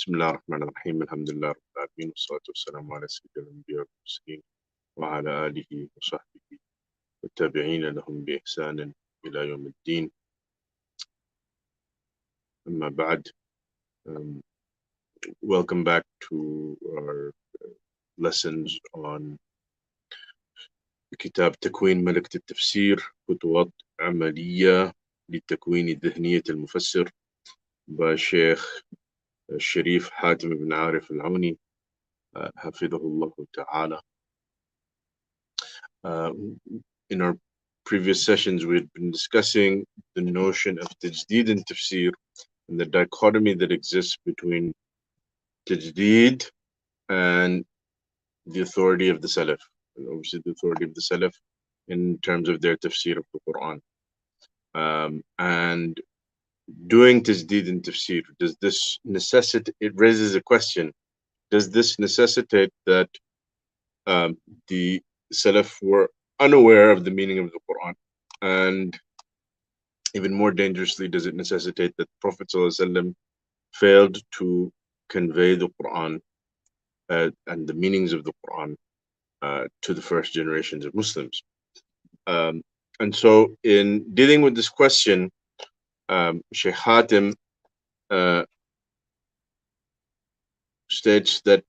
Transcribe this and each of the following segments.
بسم الله الرحمن الرحيم الحمد لله رب العالمين والصلاة والسلام على سيد الأنبياء والمرسلين وعلى آله وصحبه والتابعين لهم بإحسان إلى يوم الدين. أما بعد, welcome back to our lessons on كتاب تكوين ملكة التفسير خطوات عملية لتكوين ذهنية المفسر by Sheikh الشريف حاتم بن عارف العوني حفظه الله تعالى. In our previous sessions, we had been discussing the notion of tajdid and tafsir and the dichotomy that exists between tajdid and the authority of the Salaf, and obviously the authority of the Salaf in terms of their tafsir of the Quran. And doing tajdid and tafsir, does this necessitate, it raises a question, does this necessitate that the Salaf were unaware of the meaning of the Quran? And even more dangerously, does it necessitate that Prophet ﷺ failed to convey the Quran and the meanings of the Quran to the first generations of Muslims? And so in dealing with this question, Shaykh Hatim states that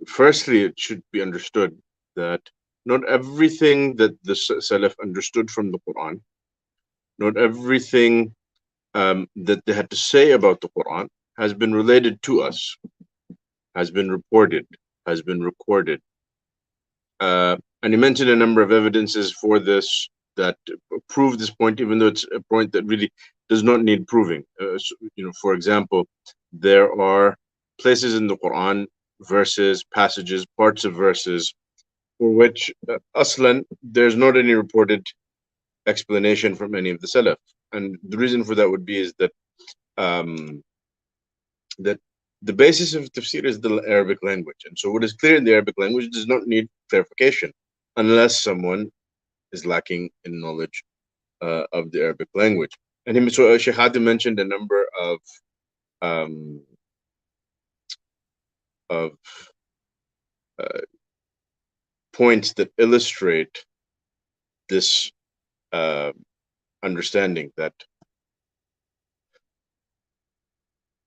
firstly, it should be understood that not everything that the Salaf understood from the Quran, not everything that they had to say about the Quran has been related to us, has been reported, has been recorded. And he mentioned a number of evidences for this that prove this point, even though it's a point that really does not need proving. For example, there are places in the Quran, verses, passages, parts of verses, for which aslan there's not any reported explanation from any of the Salaf. And the reason for that would be is that that the basis of tafsir is the Arabic language. And so what is clear in the Arabic language does not need clarification unless someone is lacking in knowledge of the Arabic language. And so Shaykh Hatim mentioned a number of points that illustrate this understanding that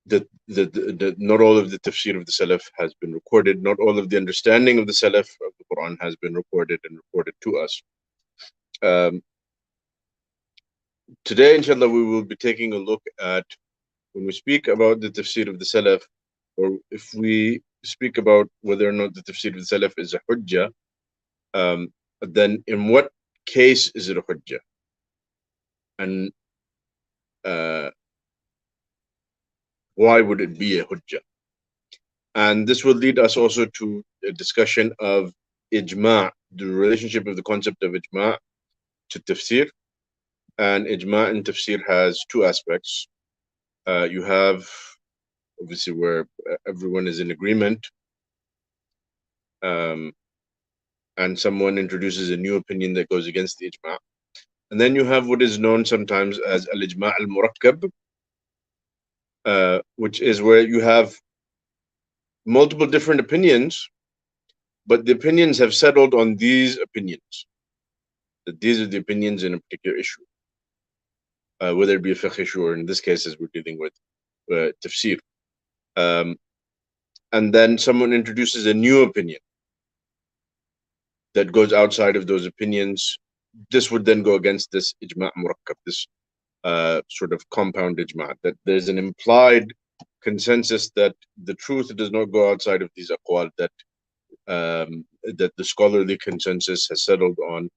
not all of the tafsir of the Salaf has been recorded, not all of the understanding of the Salaf of the Quran has been recorded and reported to us. Today, inshallah, we will be taking a look at, when we speak about the tafsir of the Salaf, or if we speak about whether or not the tafsir of the Salaf is a hujjah, then in what case is it a hujjah? And why would it be a hujjah? And this will lead us also to a discussion of ijma, the relationship of the concept of ijma to tafsir. And ijma in tafsir has two aspects. You have, obviously, where everyone is in agreement, and someone introduces a new opinion that goes against the ijma. And then you have what is known sometimes as al-ijma' al-murakkab, which is where you have multiple different opinions, but the opinions have settled on these opinions, that these are the opinions in a particular issue, whether it be a fiqh issue or in this case, as we're dealing with tafsir. And then someone introduces a new opinion that goes outside of those opinions. This would then go against this ijma' murakkab, this sort of compound ijma', that there's an implied consensus that the truth does not go outside of these aqwal, that the scholarly consensus has settled on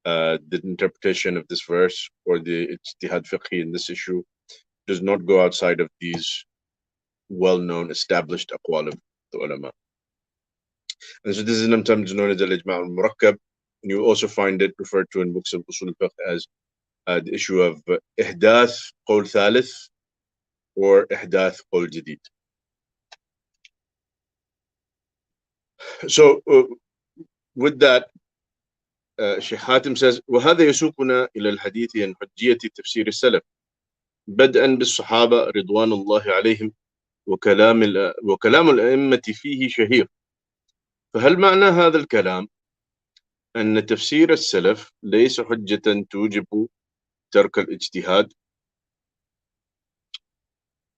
the interpretation of this verse, or the ijtihad fiqhi in this issue does not go outside of these well-known established aqwal of the ulama. And so this is sometimes known as al-ijma' al-murakkab, and you also find it referred to in books of usul al-fiqh as the issue of ihdath qawl thalith or ihdath qawl jadid. So with that, Shaykh Hatim says, وهذا يسوقنا إلى الحديث عن حجية تفسير السلف بدءا بالصحابة رضوان الله عليهم وكلام الأئمة فيه شهير. فهل معنى هذا الكلام أن تفسير السلف ليس حجة توجب ترك الاجتهاد؟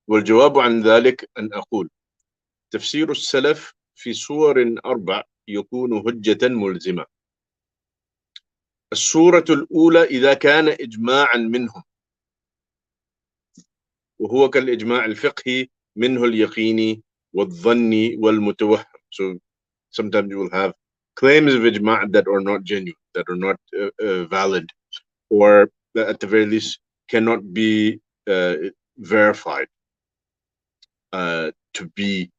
والجواب عن ذلك أن أقول: تفسير السلف في صور 4 يكون حجة ملزمة. الصورة الأولى إذا كان إجماعا منهم، وهو كالإجماع الفقهي منه اليقيني والظني والمتوهم. So sometimes you will have claims of ijma' that are not genuine, that are not valid, or that at the very least cannot be verified to be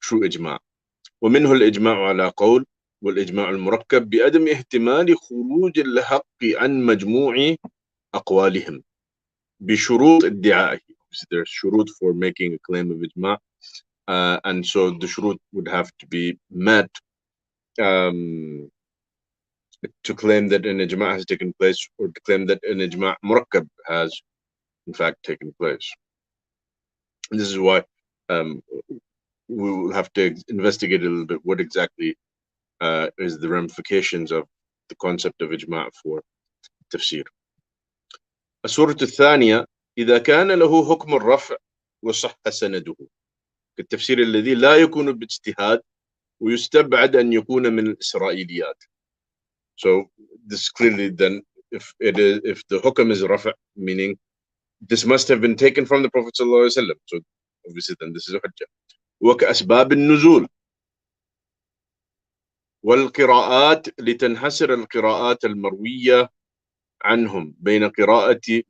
true ijma'. ومنه الإجماع على قول، والإجماع المركب بعدم احتمال خروج الحق عن مجموع أقوالهم بشروط ادعائه. There's شروط for making a claim of ijma', and so the shurut would have to be met to claim that an ijma' has taken place, or to claim that an ijma' murakkab has in fact taken place. And this is why we will have to investigate a little bit what exactly is the ramifications of the concept of ijma' for tafsir. الصورة الثانية إذا كان له حكم الرفع وصح سنده، كالتفسير الذي لا يكون باجتهاد ويستبعد أن يكون من الإسرائيليات. So this clearly then, if the hukm is rafa', meaning this must have been taken from the Prophet ﷺ, so obviously then this is a hujjah. وكأسباب النزول والقراءات لتنحسر القراءات المروية عنهم بين قراءة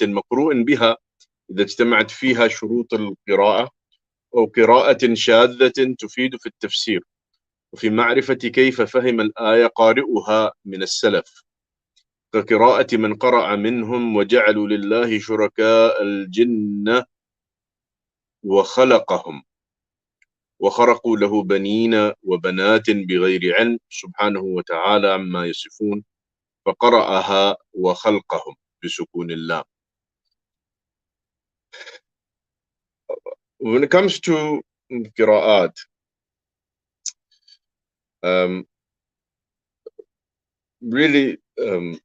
مقروء بها إذا اجتمعت فيها شروط القراءة، أو قراءة شاذة تفيد في التفسير وفي معرفة كيف فهم الآية قارئها من السلف، كقراءة من قرأ منهم وجعلوا لله شركاء الجن وخلقهم وخرقوا له بنين وبنات بغير علم سبحانه وتعالى عما يصفون، فقرأها وخلقهم بسكون اللام. When it comes to qira'at, really, the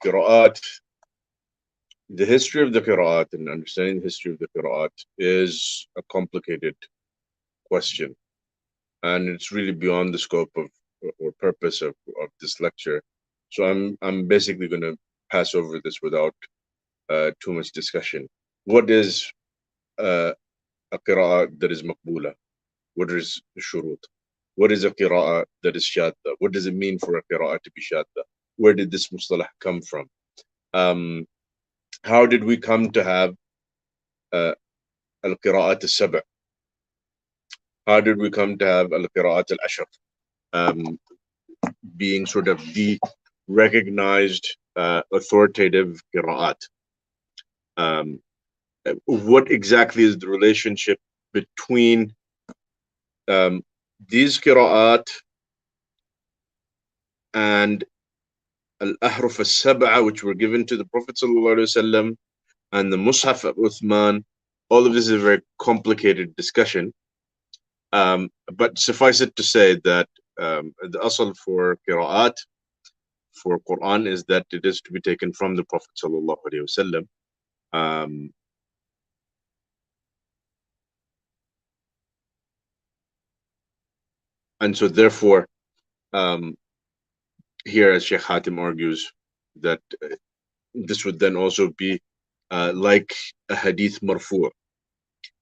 qira'at, the history of the qira'at and understanding the history of the qira'at is a complicated question, and it's really beyond the scope of or purpose of this lecture. So I'm basically going to pass over this without too much discussion. What is a qira'at that is maqbula? What is the shurut? What is a qira'ah that is shadda? What does it mean for a qira'ah to be shadda? Where did this mustalah come from? How did we come to have al-qira'at al-sab'? How did we come to have al-qira'at al-ashr being sort of the recognized authoritative qira'at? What exactly is the relationship between these qira'at and al-ahruf al-sab'a, which were given to the Prophet ﷺ, and the Mus'haf of Uthman? All of this is a very complicated discussion. But suffice it to say that the asal for qira'at, for Quran, is that it is to be taken from the Prophet ﷺ. And so therefore, here, as Sheikh Hatim argues, that this would then also be like a hadith marfu'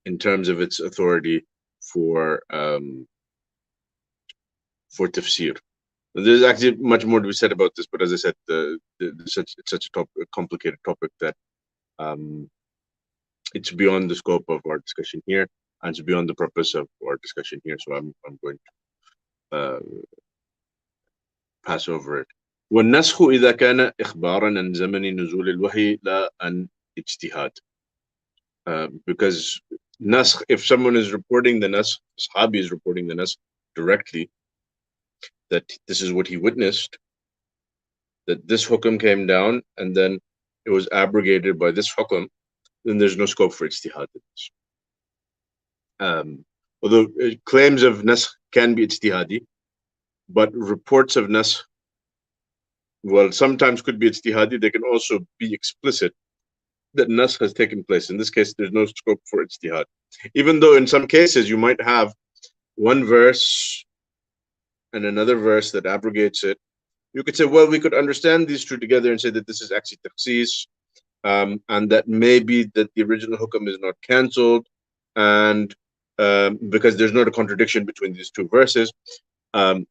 in terms of its authority for tafsir. There's actually much more to be said about this, but as I said, it's such a complicated topic that it's beyond the scope of our discussion here, and it's beyond the purpose of our discussion here. So I'm going to pass over it. والنسخ إذا كان إخبارا عن زمن نزول الوحي لا عن اجتهاد. Because naskh, if someone is reporting the naskh, Sahabi is reporting the naskh directly, that this is what he witnessed, that this hukum came down and then it was abrogated by this hukum, then there's no scope for ijtihad. Although claims of naskh can be ijtihadi, but reports of naskh, well, sometimes could be ijtihadi. They can also be explicit that naskh has taken place. In this case, there's no scope for ijtihad. Even though in some cases you might have one verse and another verse that abrogates it, you could say, well, we could understand these two together and say that this is actually takhsis, and that maybe that the original hukam is not cancelled, and because there's not a contradiction between these two verses. And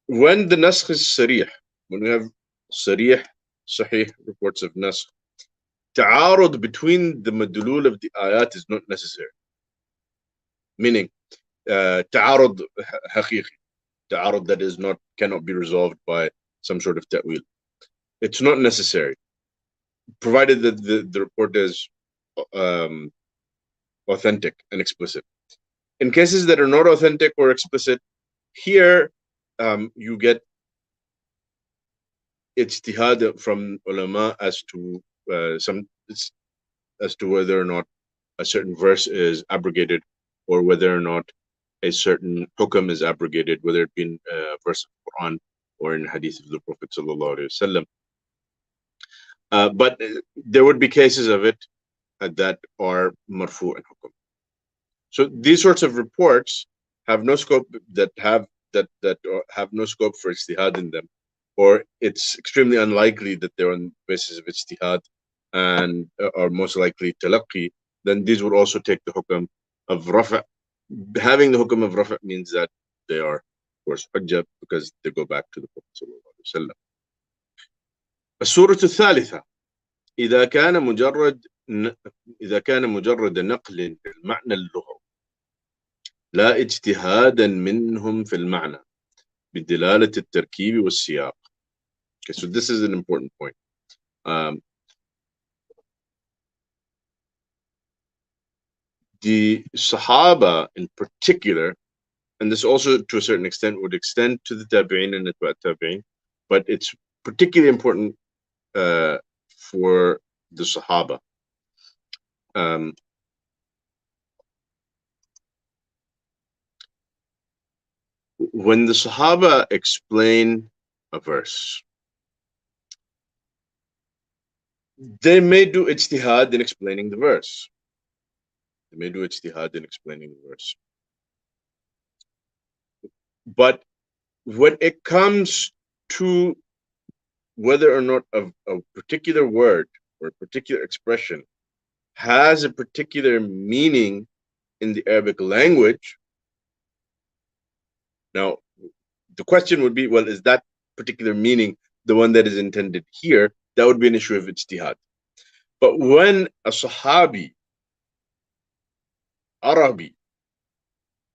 when the naskh is sarih, when we have sarih, sahih reports of naskh, ta'arud between the madlul of the ayat is not necessary. Meaning, ta'arud haqiqi, ta'arud that is not, cannot be resolved by some sort of ta'wil. It's not necessary, provided that the report is authentic and explicit. In cases that are not authentic or explicit, here you get ijtihad from ulama as to whether or not a certain verse is abrogated, or whether or not a certain hukam is abrogated, whether it be in a verse of the Quran or in hadith of the Prophet sallallahu alaihi wasallam. But there would be cases of it that are marfu and hukam. So these sorts of reports have no scope, that have no scope for ijtihad in them, or it's extremely unlikely that they're on the basis of ijtihad and are most likely talaqqi. Then these would also take the hukam of rafa'. Having the hukam of rafa' means that they are, of course, hujjah, because they go back to the Prophet sallallahu alaihi wasallam. السورة الثالثة إذا كان مجرد نقل المعنى اللغوي لا اجتهادا منهم في المعنى بدلالة التركيب والسياق. Okay, so this is an important point. The Sahaba in particular, and this also to a certain extent would extend to the Tabi'in and the Tabi'in, but it's particularly important for the Sahaba. When the Sahaba explain a verse, they may do ijtihad in explaining the verse. They may do ijtihad in explaining the verse. But when it comes to whether or not a particular word or a particular expression has a particular meaning in the Arabic language, now the question would be, well, is that particular meaning the one that is intended here? That would be an issue of ijtihad. But when a Sahabi, Arabi,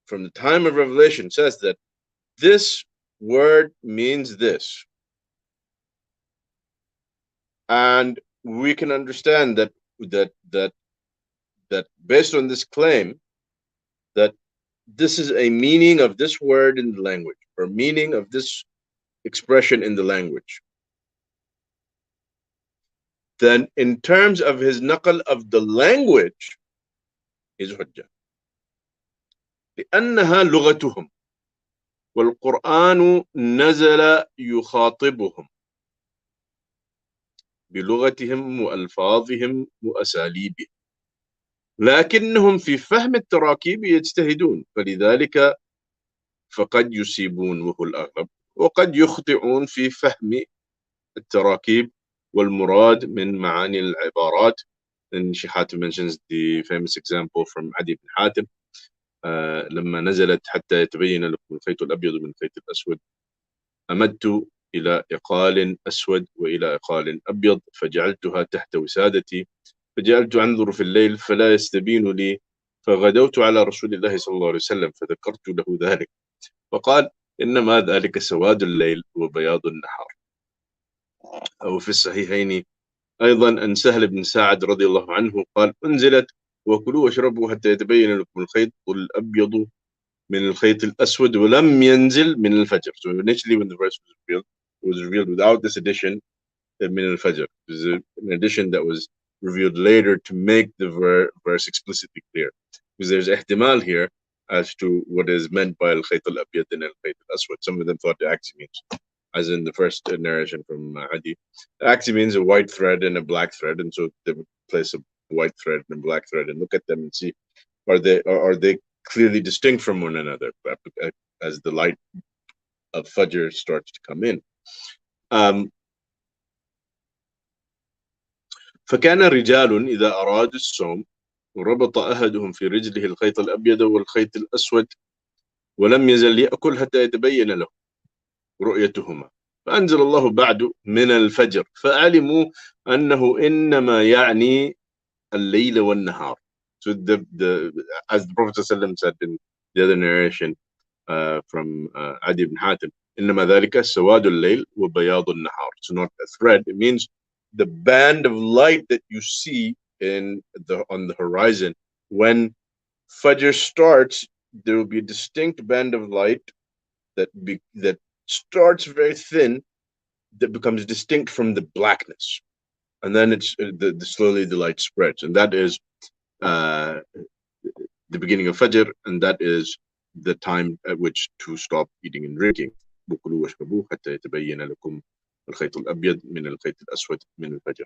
from the time of revelation says that this word means this, and we can understand that based on this claim, that this is a meaning of this word in the language, or meaning of this expression in the language, then in terms of his naqal of the language, is hujjah. لأنها لغتهم والقرآن نزل يخاطبهم بلغتهم وألفاظهم وأساليبهم، لكنهم في فهم التراكيب يجتهدون، فلذلك فقد يصيبون وهو الأغلب، وقد يخطئون في فهم التراكيب والمراد من معاني العبارات. And Shaykh Hatim mentions the famous example from Adi ibn Hatim, لما نزلت حتى يتبين لكم الخيط الأبيض من الخيط الأسود أمدت إلى إقال أسود وإلى إقال أبيض فجعلتها تحت وسادتي فجعلت أنظر في الليل فلا يستبين لي فغدوت على رسول الله صلى الله عليه وسلم فذكرت له ذلك فقال إنما ذلك سواد الليل وبياض النهار. أو في الصحيحين أيضا أن سهل بن سعد رضي الله عنه قال أنزلت وكلوا واشربوا حتى يتبين لكم الخيط الأبيض من الخيط الأسود ولم ينزل من الفجر. So initially when the verse was revealed, it was revealed without this addition, من الفجر. It was an addition that was revealed later to make the verse explicitly clear. Because there's ihtimal here as to what is meant by al-khayt al-abyad and al-khayt al-aswad. Some of them thought it actually means, as in the first narration from Adi, it actually means a white thread and a black thread, and so they would place a white thread and a black thread and look at them and see are they clearly distinct from one another as the light of Fajr starts to come in. فكان رجال إذا أرادوا الصوم وربط أحدهم في رجله الخيط الأبيض والخيط الأسود ولم يزل يأكل حتى يتبين له رؤيتهما فأنزل الله بعد من الفجر فعلموا أنه إنما يعني الليل والنهار. So as the Prophet ﷺ said in the other narration from Adi ibn Hatim, إنما ذلك سواد الليل وبياض النهار. So not a thread, it means the band of light that you see on the horizon. When Fajr starts, there will be a distinct band of light that starts very thin, that becomes distinct from the blackness, and then it's slowly the light spreads, and that is the beginning of Fajr, and that is the time at which to stop eating and drinking. وكلوا واشربوا حتى يتبين لكم الخيط الأبيض من الخيط الأسود من الفجر.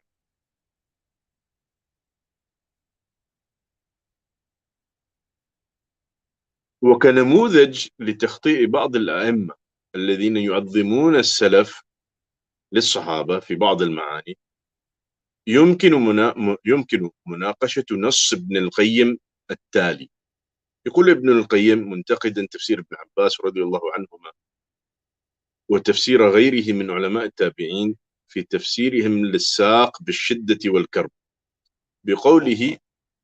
وكنموذج لتخطيء بعض الأئمة الذين يعظمون السلف للصحابة في بعض المعاني يمكن مناقشة نص ابن القيم التالي. يقول ابن القيم منتقدا تفسير ابن عباس رضي الله عنهما وتفسير غيره من علماء التابعين في تفسيرهم للساق بالشدة والكرب بقوله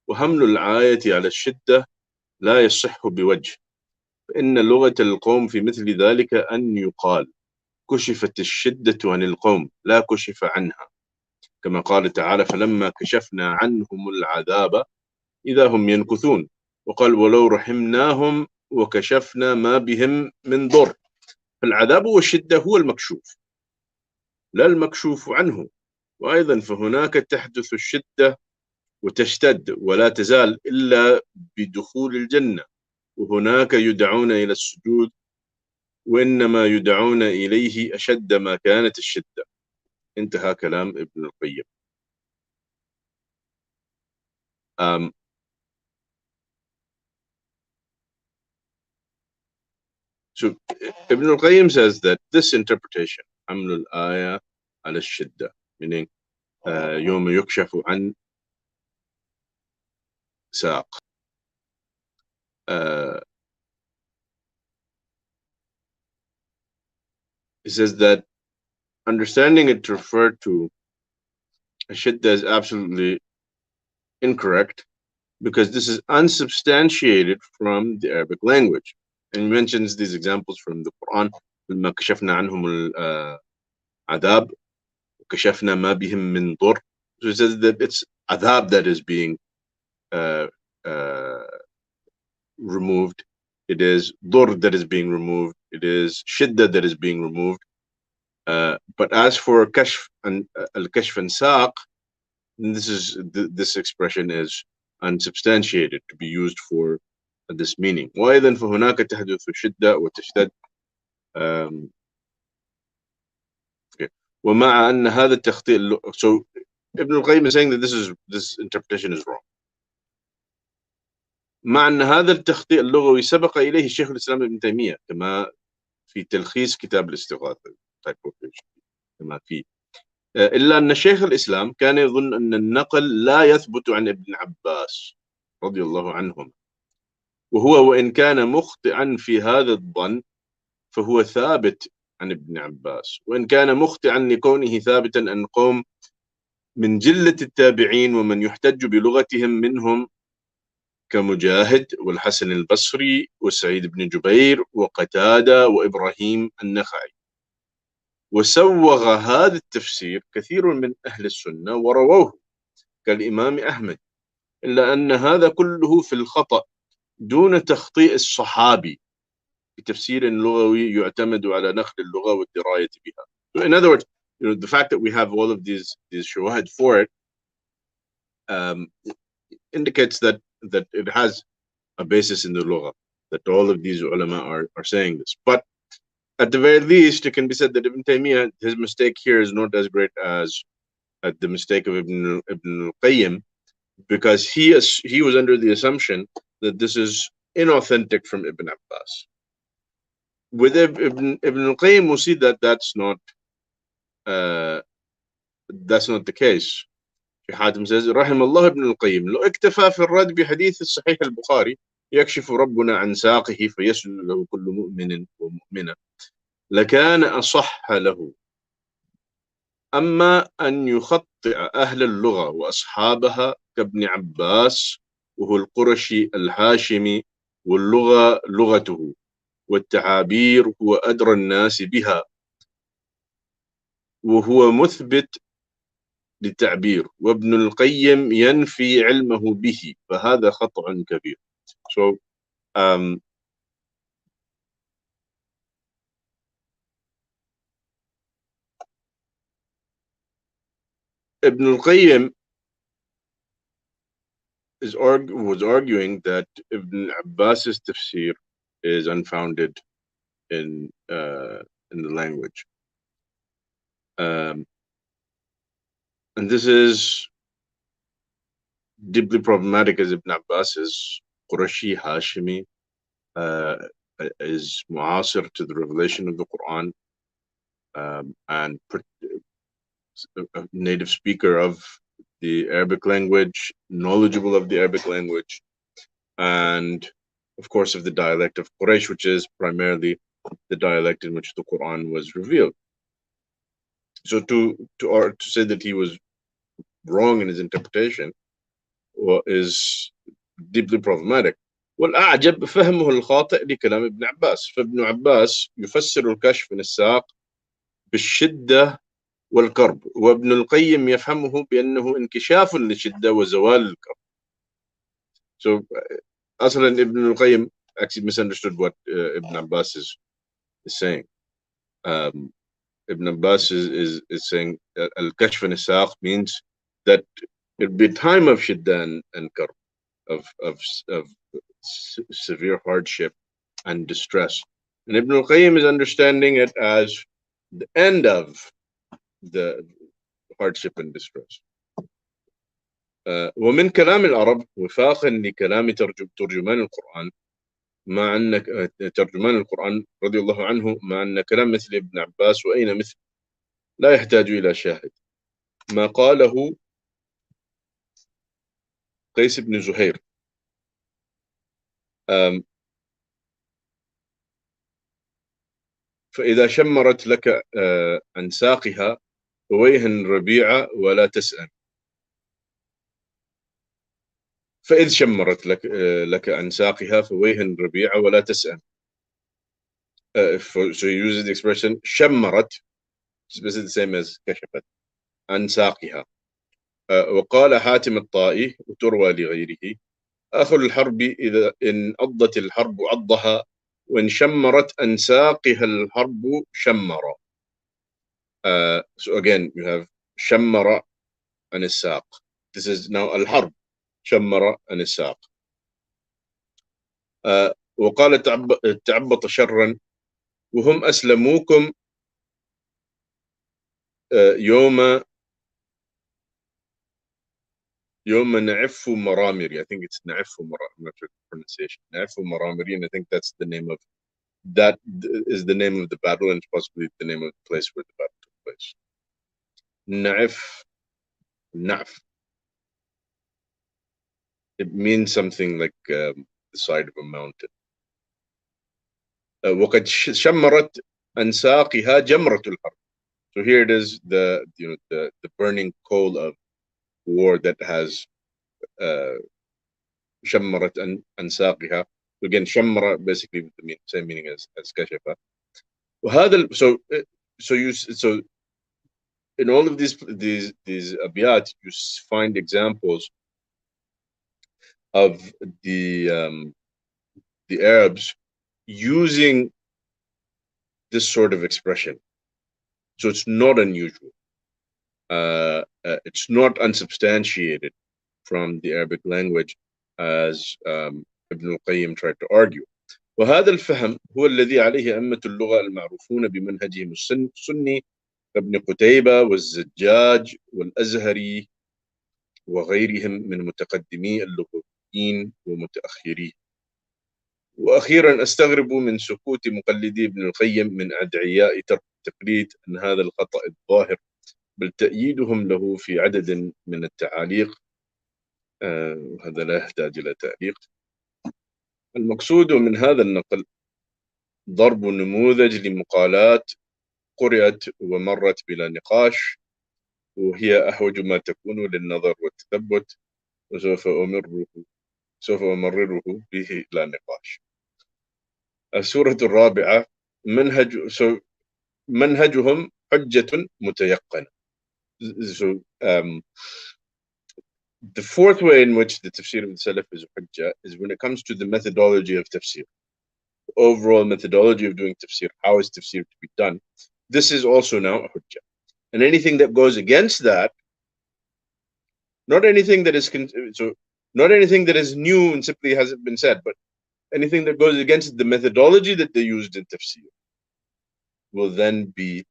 وحمل الآية على الشدة لا يصح بوجه، فإن لغة القوم في مثل ذلك أن يقال كشفت الشدة عن القوم لا كشف عنها، كما قال تعالى فلما كشفنا عنهم العذاب إذا هم ينكثون، وقال ولو رحمناهم وكشفنا ما بهم من ضر. فالعذاب والشدة هو المكشوف لا المكشوف عنه. وأيضا فهناك تحدث الشدة وتشتد ولا تزال إلا بدخول الجنة، وهناك يدعون إلى السجود وإنما يدعون إليه أشد ما كانت الشدة. انتهى كلام ابن القيم. So Ibn al-Qayyim says that this interpretation, حمل الآية على الشدة, meaning يوم يكشف عن ساق, he says that understanding it to refer to a shidda is absolutely incorrect because this is unsubstantiated from the Arabic language. And he mentions these examples from the Quran. لما كشفنا عنهم العذاب وكشفنا ما بهم من ضر. So he says that it's adhab that is being removed. It is dur that is being removed. It is shidda that is being removed. But as for kashf and al-kashf and saq, this expression is unsubstantiated to be used for this meaning. وأيضا فهناك تحدث الشدة وتشتد. ومع أن هذا التخطيط, so Ibn al-Qayyim is saying that this interpretation is wrong. مع أن هذا التخطيط اللغوي سبق إليه الشيخ الإسلام ابن تيمية كما في تلخيص كتاب الاستغاثة كما فيه. إلا أن شيخ الإسلام كان يظن أن النقل لا يثبت عن ابن عباس رضي الله عنهم، وهو وإن كان مخطئا في هذا الظن فهو ثابت عن ابن عباس، وإن كان مخطئا لكونه ثابتا عن قوم من جلة التابعين ومن يحتج بلغتهم منهم كمجاهد والحسن البصري وسعيد بن جبير وقتادة وإبراهيم النخعي. وسوغ هذا التفسير كثير من أهل السنة ورووه كالإمام أحمد، إلا أن هذا كله في الخطأ دون تخطيء الصحابي بتفسير لغوي يعتمد على نقل اللغة والدراية بها. So in other words, the fact that we have all of these shawahid for it um, indicates that it has a basis in the Lugha, that all of these ulama are saying this. But at the very least, it can be said that Ibn Taymiyyah, his mistake here is not as great as the mistake of Ibn al-Qayyim, because he was under the assumption that this is inauthentic from Ibn Abbas. With Ibn al-Qayyim, we'll see that that's not the case. Hatim says, رحم الله ابن القيم لو اكتفى في الرد بحديث الصحيح البخاري يكشف ربنا عن ساقه فيسجد له كل مؤمن ومؤمنة لكان أصح له. أما أن يخطئ أهل اللغة وأصحابها كابن عباس وهو القرشي الهاشمي واللغة لغته والتعابير هو أدرى الناس بها وهو مثبت للتعبير وابن القيم ينفي علمه به فهذا خطأ كبير. So Ibn al-Qayyim was arguing that Ibn Abbas's tafsir is unfounded in the language, and this is deeply problematic, as Ibn Abbas is Qurashi Hashimi, is mu'asir to the revelation of the Quran, and a native speaker of the Arabic language, knowledgeable of the Arabic language, and of course of the dialect of Quraysh, which is primarily the dialect in which the Quran was revealed. So to say that he was wrong in his interpretation is deeply problematic. والأعجب فهمه الخاطئ لكلام ابن عباس. فابن عباس يفسر الكشف من الساق بالشدة والكرب وابن القيم يفهمه بأنه انكشاف للشدة وزوال الكرب. So أصلا Ibn al-Qayyim actually misunderstood what Ibn Abbas is saying. Ibn Abbas is saying al-kashf and isaq means that it would be a time of shidda and karb, of severe hardship and distress. And Ibn al-Qayyim is understanding it as the end of the hardship and distress. ومن كلام العرب وفاقا لكلام ترجمان القرآن مع أن ترجمان القرآن رضي الله عنه مع أن كلام مثل ابن عباس وأين مثل لا يحتاج إلى شاهد ما قاله قيس بن زهير. فإذا شمرت لك عن ساقها فويهن ربيعة ولا تسأل. فإذ شمرت لك عن ساقها فويهن ربيعة ولا تسأل. So you use the expression شمرت, which is basically the same as كشفت, عن ساقها. وقال حاتم الطائي وتروى لغيره آخر الحرب إذا إن أضت الحرب عضها وإن شمرت عن ساقها الحرب شمر. So again you have شمر عن الساق. This is now الحرب شمر عن الساق. وقال تعبط شرا وهم أسلموكم يوم نعف مرامري. I think it's نعف مرامري, I'm not sure the pronunciation. نعف مرامري, and I think that's the name of that is the name of the battle and possibly the name of the place where the battle took place. نعف. It means something like the side of a mountain. وقد شمرت عن ساقها جمرة الحرب. So here it is, the burning coal of war that has شمرت عن ساقها. Again, شمرة basically with the same meaning as كشفة. وهذا so in all of these abiyat you find examples of the Arabs using this sort of expression. So it's not unusual. It's not unsubstantiated from the Arabic language, as Ibn al-Qayyim tried to argue. وهذا الفهم هو الذي عليه أئمة اللغة المعروفون بمنهجهم السني كابن قتيبة والزجاج والأزهري وغيرهم من متقدمي اللغويين ومتأخرين. وأخيرا أستغرب من سكوت مقلدي ابن القيم من أدعياء ترك التقليد عن هذا الخطأ الظاهر، بل تأييدهم له في عدد من التعاليق. هذا لا يحتاج إلى تعليق. المقصود من هذا النقل ضرب نموذج لمقالات قرأت ومرت بلا نقاش، وهي أحوج ما تكون للنظر والتثبت، وسوف أمرره به إلى نقاش. السورة الرابعة منهجهم حجة متيقنة. So, the fourth way in which the tafsir of the Salaf is hujjah is when it comes to the methodology of tafsir. The overall methodology of doing tafsir, how is tafsir to be done? This is also now a hujjah. And anything that goes against that, not anything that is new and simply hasn't been said, but anything that goes against the methodology that they used in tafsir will then be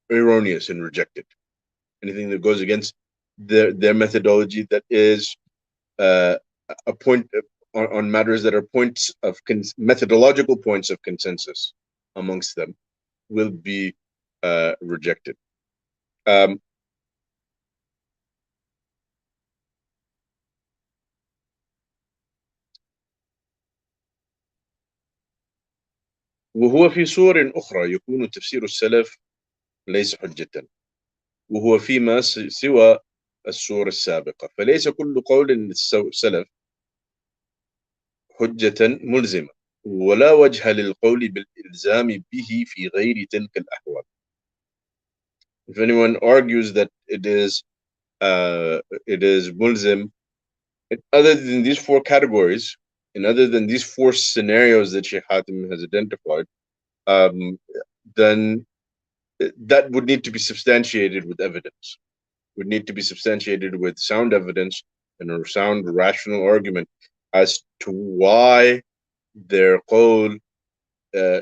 erroneous and rejected. Anything that goes against their methodology that is a point on matters that are points of methodological points of consensus amongst them will be rejected. وهو في صور أخرى يكون تفسير السلف ليس حجة، وهو فيما سوى الصور السابقة، فليس كل قول السلف حجة ملزمة، ولا وجه للقول بالإلزام به في غير تلك الأحوال. If anyone argues that it is mulzim, other than these four categories, and other than these four scenarios that Shaykh Hatim has identified, then that would need to be substantiated with evidence. Would need to be substantiated with sound evidence and a sound rational argument as to why their qawl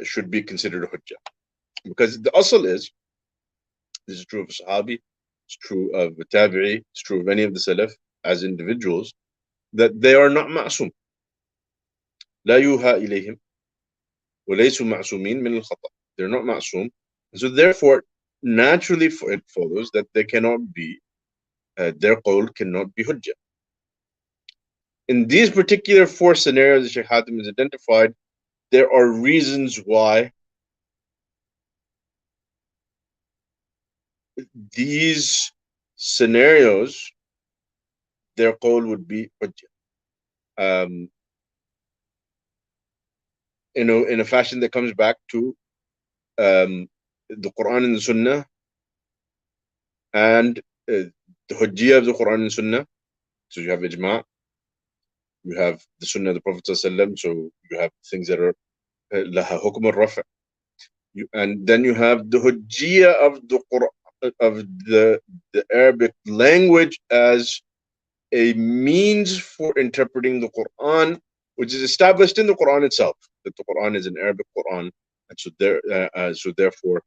should be considered a hujjah. Because the asl is, this is true of Sahabi, it's true of the Tabi'i, it's true of any of the Salaf as individuals, that they are not ma'asum. لا يوحى إليهم وليسوا معصومين من الخطأ. They're not ma'asum. So therefore, naturally it follows that they cannot be, their qawl cannot be hujjah. In these particular four scenarios that Shaykh Hatim has identified, there are reasons why these scenarios, their qawl would be hujjah. In a fashion that comes back to the Quran and the Sunnah, and the hujjah of the Quran and Sunnah. So you have ijma, you have the Sunnah of the Prophet ﷺ, so you have things that are laha hukm al-rafa, and then you have the hujjah of the Quran, of the Arabic language as a means for interpreting the Quran, which is established in the Quran itself, that the Quran is an Arabic Quran, and so therefore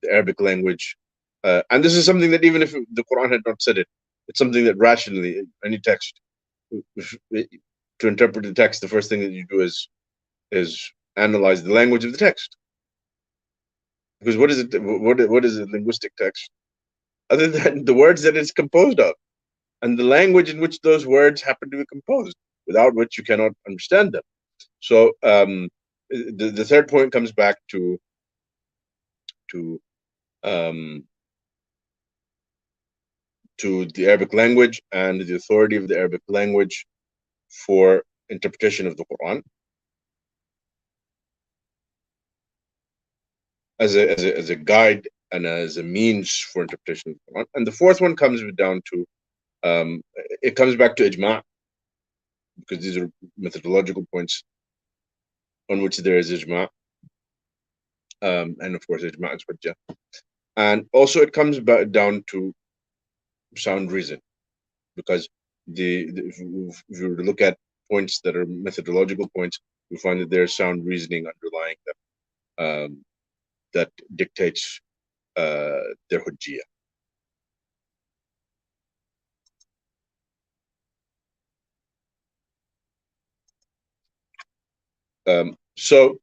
the Arabic language, and this is something that even if the Quran had not said it, it's something that rationally, any text, to interpret the text, the first thing that you do is analyze the language of the text. Because what is it? What is a linguistic text other than the words that it's composed of, and the language in which those words happen to be composed, without which you cannot understand them. So the third point comes back to the Arabic language and the authority of the Arabic language for interpretation of the Quran as a guide and as a means for interpretation of the Quran. And the fourth one comes down to it comes back to ijma, because these are methodological points on which there is ijma, and of course ijma is hujjah. And also it comes back down to sound reason, because if you look at points that are methodological points, you find that there's sound reasoning underlying them, that dictates their hujjiyah. So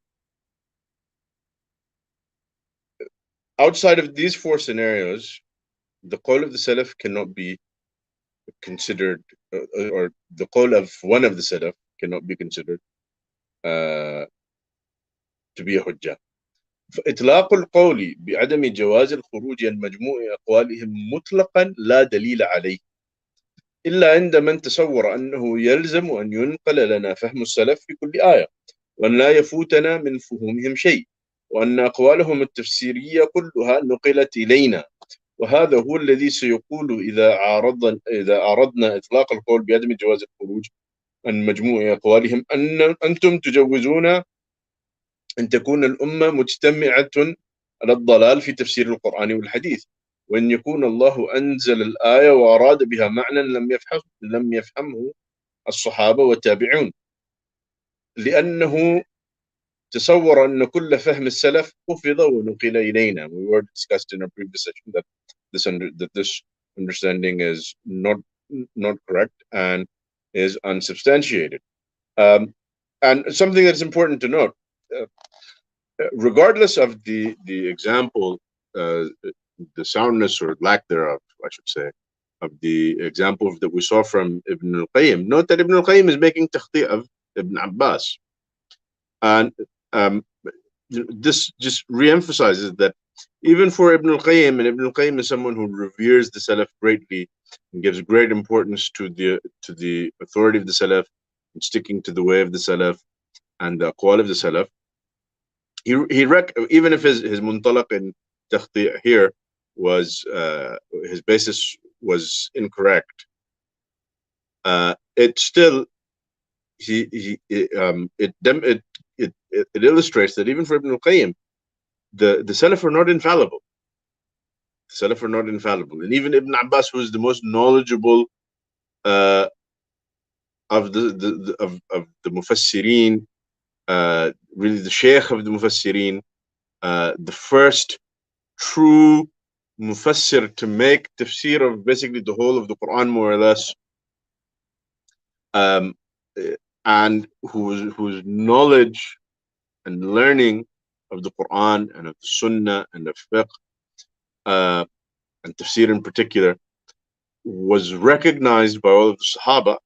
outside of these four scenarios, the qawl of the Salaf cannot be considered, or the qawl of one of the Salaf cannot be considered to be a hujjah. فإطلاق القول بعدم جواز الخروج عن مجموع أقوالهم مطلقا لا دليل عليه إلا عند من تصور أنه يلزم أن ينقل لنا فهم السلف في كل آية، وأن لا يفوتنا من فهومهم شيء، وأن أقوالهم التفسيرية كلها نقلت إلينا. وهذا هو الذي سيقول إذا عرضنا إطلاق القول بعدم جواز الخروج عن مجموع أقوالهم أن أنتم تجوزون أن تكون الأمة مجتمعة على الضلال في تفسير القرآن والحديث، وأن يكون الله أنزل الآية وأراد بها معنى لم يفهمه الصحابة والتابعون، لأنه تصور أن كل فهم السلف حفظ ونقل إلينا. We were discussed in a previous session that this understanding is not correct and is unsubstantiated. And something that's important to note, regardless of the example, the soundness or lack thereof, I should say, of the example that we saw from Ibn al-Qayyim, note that Ibn al-Qayyim is making takhti' of Ibn Abbas. And this just re-emphasizes that even for Ibn al-Qayyim, and Ibn al-Qayyim is someone who reveres the Salaf greatly and gives great importance to the authority of the Salaf and sticking to the way of the Salaf and the aqwal of the Salaf. Even if his muntalaq in takhti' here was his basis was incorrect, it still it illustrates that even for Ibn al-Qayyim, the Salaf are not infallible. The Salaf are not infallible, and even Ibn Abbas, who is the most knowledgeable of the Mufassirin, really the Sheikh of the Mufassirin, the first true Mufassir to make tafsir of basically the whole of the Quran, more or less, and whose knowledge and learning of the Quran and of the Sunnah and of fiqh, and tafsir in particular, was recognized by all of the Sahaba,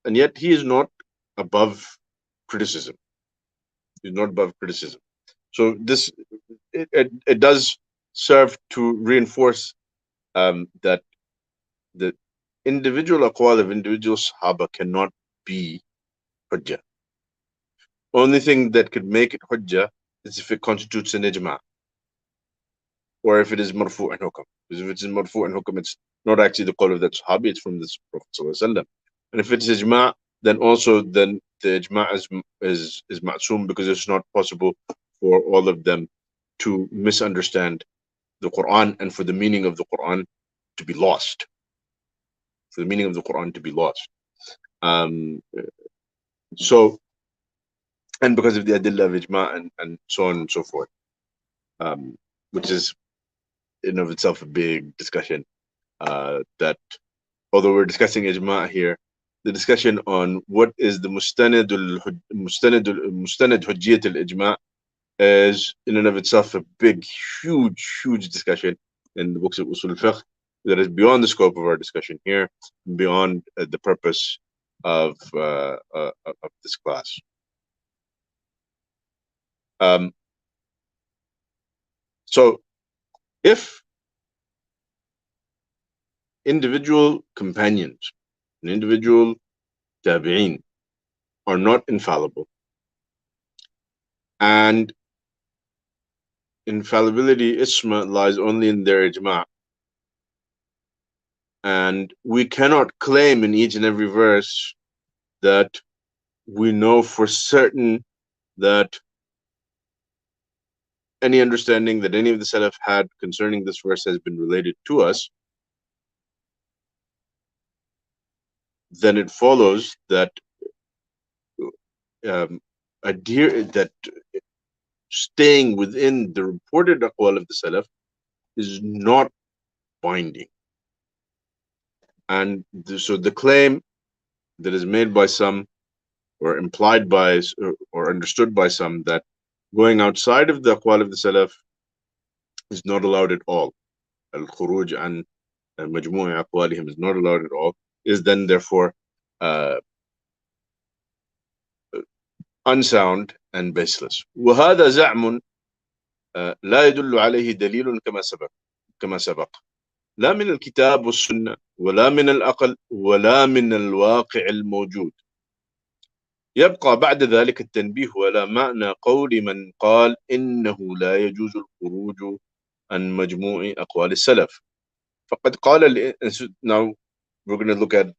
and yet he is not above criticism. He's not above criticism. So this it does serve to reinforce that the individual aqwal of individual Sahaba cannot be hujjah. Only thing that could make it hujjah is if it constitutes an ijma, or if it is marfu' and hukam. Because if it's in marfu' and hukam, it's not actually the qawl of that Sahabi, it's from the Prophet ﷺ. And if it's ijma, then the ijma is ma'soom, because it's not possible for all of them to misunderstand the Quran and for the meaning of the Quran to be lost. For the meaning of the Quran to be lost. So, and because of the adillah of ijma and so on and so forth, which is in of itself a big discussion, that although we're discussing ijma here, the discussion on what is the mustanad hujjiyat al-ijma is in and of itself a big, huge discussion in the books of usul al-fiqh that is beyond the scope of our discussion here, beyond the purpose of this class. So if individual companions and individual tabi'een are not infallible, and infallibility, isma, lies only in their ijma', and we cannot claim in each and every verse that we know for certain that any understanding that any of the Salaf had concerning this verse has been related to us, then it follows that that staying within the reported aqwal of the Salaf is not binding. And so the claim that is made by some, or implied by, or understood by some, that going outside of the aqwal of the Salaf is not allowed at all, al-khuruj an majmu'i aqwalihim is not allowed at all, is then therefore unsound and baseless. وهذا زعم لا يدل عليه دليل كما سبق لا من الكتاب والسنة ولا من العقل ولا من الواقع الموجود. يبقى بعد ذلك التنبيه على معنى قول من قال إنه لا يجوز الخروج عن مجموع أقوال السلف. فقد قال now we're going to look at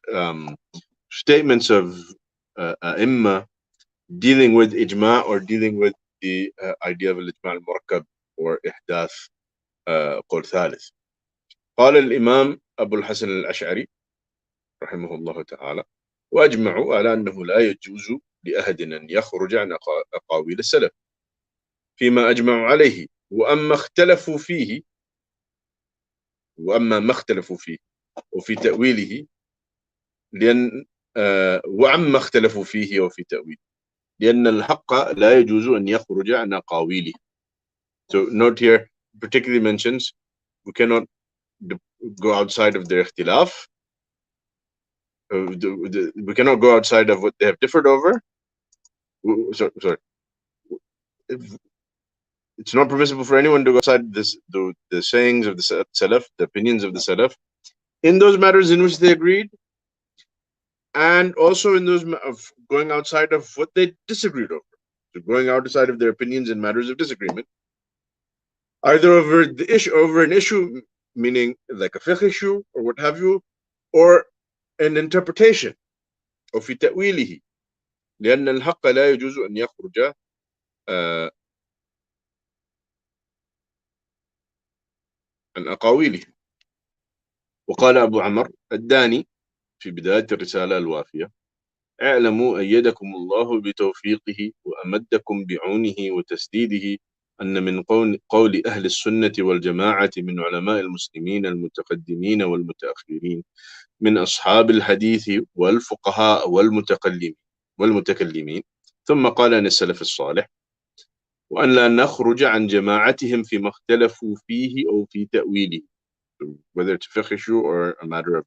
statements of a'imma dealing with ijma, or dealing with the idea of al-ijma al-murakkab, or ihdath قول ثالث. قال الإمام أبو الحسن الأشعري رحمه الله تعالى: وأجمعوا على أنه لا يجوز لأحد أن يخرج عن أقاويل السلف فيما أجمعوا عليه، وأما ما اختلفوا فيه وفي تأويله لأن الحق لا يجوز أن يخرج عن أقاويله. So note here particularly mentions we cannot go outside of their ikhtilaf. We cannot go outside of what they have differed over. Sorry. It's not permissible for anyone to go outside the sayings of the Salaf, the opinions of the Salaf, in those matters in which they agreed, and also in those of going outside of what they disagreed over. So going outside of their opinions in matters of disagreement, either over the issue, over an issue, meaning like a fiqh issue or what have you, or an interpretation, أو في تأويله لأن الحق لا يجوز أن يخرج عن أقاويله. وقال أبو عمر الداني في بداية الرسالة الوافية: اعلموا أيدكم الله بتوفيقه وأمدكم بعونه وتسديده أن من قول أهل السنة والجماعة من علماء المسلمين المتقدمين والمتأخرين من أصحاب الحديث والفقهاء والمتكلمين، ثم قال عن السلف الصالح: وأن لا نخرج عن جماعتهم فيما اختلفوا فيه أو في تأويله. Whether it's a fiqh issue or a matter of